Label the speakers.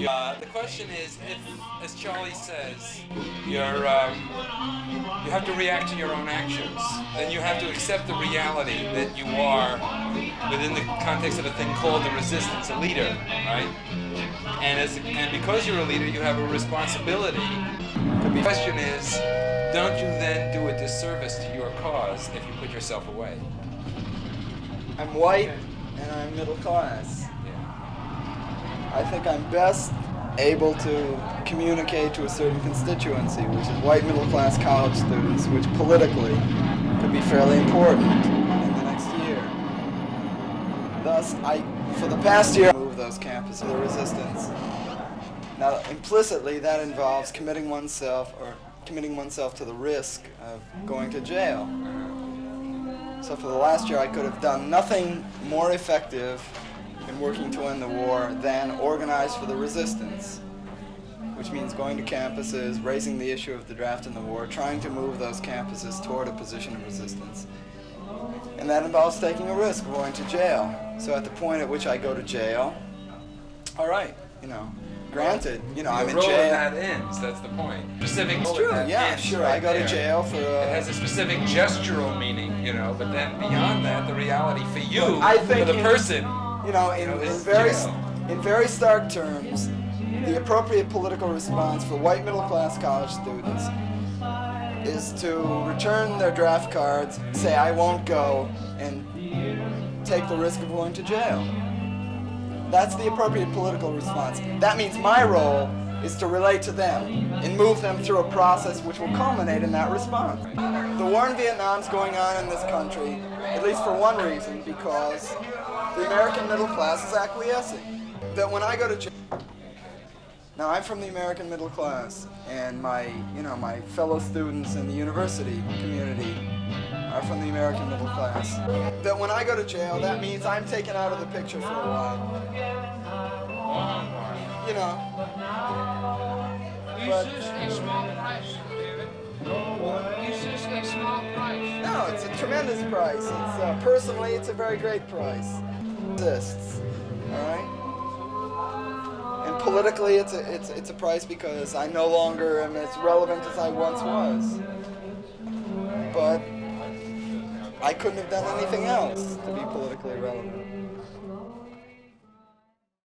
Speaker 1: The question is, if, as Charlie says, you have to react to your own actions, then you have to accept the reality that you are, within the context of a thing called the resistance, a leader, right? And because you're a leader, you have a responsibility. The question is, don't you then do a disservice to your cause if you put yourself away?
Speaker 2: I'm white and I'm middle class. I think I'm best able to communicate to a certain constituency, which is white middle-class college students, which politically could be fairly important in the next year. Thus, for the past year, I moved those campuses to the resistance. Now, implicitly, that involves committing oneself to the risk of going to jail. So for the last year, I could have done nothing more effective in working to end the war than organize for the resistance, which means going to campuses, raising the issue of the draft and the war, trying to move those campuses toward a position of resistance. And that involves taking a risk of going to jail. So at the point at which I go to jail, all right, granted, I'm in jail.
Speaker 1: Your role in that ends, that's the point. Specific
Speaker 2: It's true, yeah,
Speaker 1: ends
Speaker 2: sure,
Speaker 1: right
Speaker 2: I go
Speaker 1: there.
Speaker 2: to jail for
Speaker 1: It has a specific gestural meaning, but then beyond that, the reality for you,
Speaker 2: Look, I think
Speaker 1: for the person,
Speaker 2: in very stark terms, the appropriate political response for white middle-class college students is to return their draft cards, say I won't go, and take the risk of going to jail. That's the appropriate political response. That means my role is to relate to them and move them through a process which will culminate in that response. The war in Vietnam is going on in this country, at least for one reason, because the American middle class is acquiescing. That when I go to jail, now I'm from the American middle class, and my fellow students in the university community are from the American middle class. That when I go to jail, that means I'm taken out of the picture for a while.
Speaker 3: But it's a small price, David. It's a small price.
Speaker 2: No, it's a tremendous price. It's personally, it's a very great price. Exists, all right. And politically, it's a price because I no longer am as relevant as I once was. But I couldn't have done anything else to be politically relevant.